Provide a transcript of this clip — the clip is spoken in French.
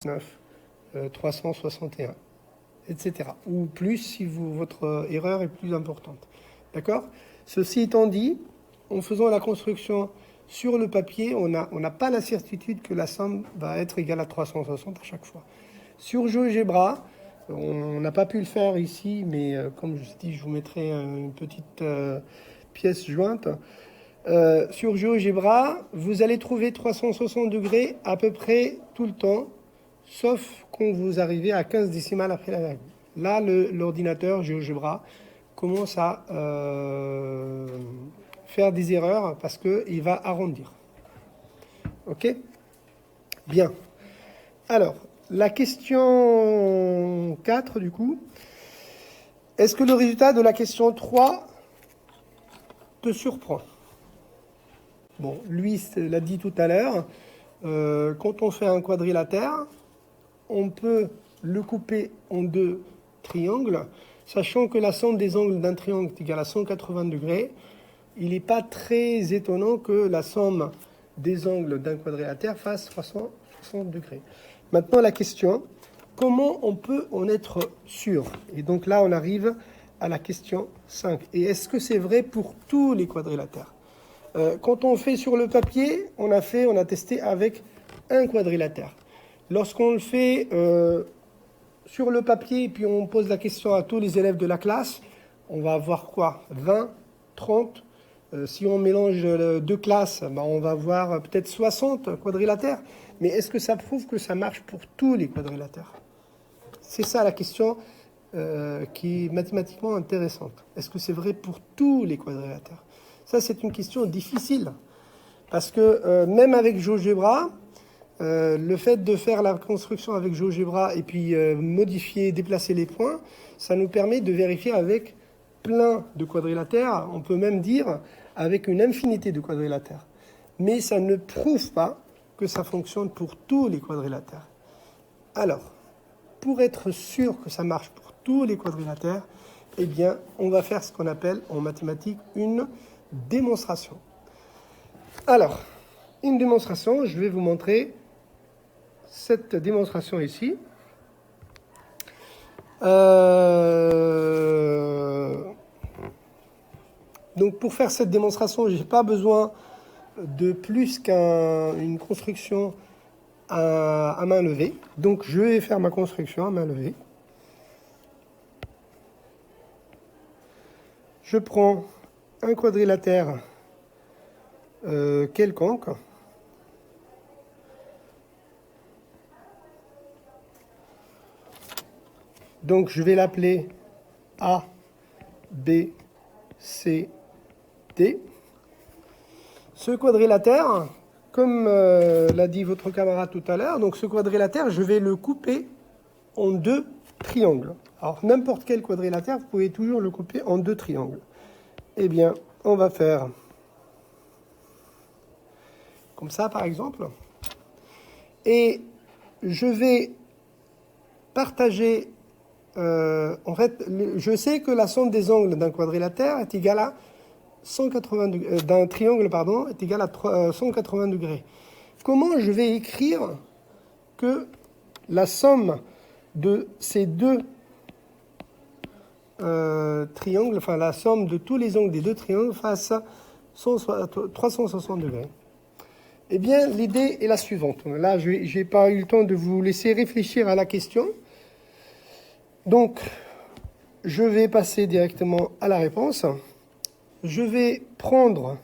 361, etc. Ou plus si votre erreur est plus importante. D'accord? Ceci étant dit, en faisant la construction sur le papier, on n'a pas la certitude que la somme va être égale à 360 à chaque fois. Sur GeoGebra, on n'a pas pu le faire ici, mais comme je dis, je vous mettrai une petite pièce jointe. Sur GeoGebra, vous allez trouver 360 degrés à peu près tout le temps, sauf quand vous arrivez à 15 décimales après la virgule. Là, l'ordinateur GeoGebra commence à faire des erreurs parce qu'il va arrondir. Ok? Bien. Alors, la question 4, du coup. Est-ce que le résultat de la question 3 te surprend? Bon, lui l'a dit tout à l'heure. Quand on fait un quadrilatère, on peut le couper en deux triangles, sachant que la somme des angles d'un triangle est égale à 180 degrés. Il n'est pas très étonnant que la somme des angles d'un quadrilatère fasse 360 degrés. Maintenant, la question, comment on peut en être sûr? Et donc là, on arrive à la question 5. Et est-ce que c'est vrai pour tous les quadrilatères? Quand on fait sur le papier, on a testé avec un quadrilatère. Lorsqu'on le fait sur le papier et puis on pose la question à tous les élèves de la classe, on va avoir quoi? 20, 30. Si on mélange deux classes, on va avoir peut-être 60 quadrilatères. Mais est-ce que ça prouve que ça marche pour tous les quadrilatères? C'est ça la question qui est mathématiquement intéressante. Est-ce que c'est vrai pour tous les quadrilatères? Ça, c'est une question difficile. Parce que même avec GeoGebra, le fait de faire la construction avec GeoGebra et puis modifier, déplacer les points, ça nous permet de vérifier avec plein de quadrilatères, on peut même dire avec une infinité de quadrilatères. Mais ça ne prouve pas que ça fonctionne pour tous les quadrilatères. Alors, pour être sûr que ça marche pour tous les quadrilatères, eh bien, on va faire ce qu'on appelle en mathématiques une démonstration. Alors, une démonstration, je vais vous montrer cette démonstration ici. Donc pour faire cette démonstration, je n'ai pas besoin de plus qu'une construction à main levée. Donc je vais faire ma construction à main levée. Je prends un quadrilatère quelconque. Donc je vais l'appeler A, B, C, D. Ce quadrilatère, comme l'a dit votre camarade tout à l'heure, donc ce quadrilatère, je vais le couper en deux triangles. Alors n'importe quel quadrilatère, vous pouvez toujours le couper en deux triangles. Eh bien, on va faire comme ça, par exemple. Et je vais partager... en fait, je sais que la somme des angles d'un quadrilatère est égale à 180 degrés, d'un triangle, pardon, est égale à 180 degrés. Comment je vais écrire que la somme de ces deux triangles, enfin la somme de tous les angles des deux triangles fasse 360 degrés? Eh bien, l'idée est la suivante. Là, je n'ai pas eu le temps de vous laisser réfléchir à la question. Donc, je vais passer directement à la réponse. Je vais prendre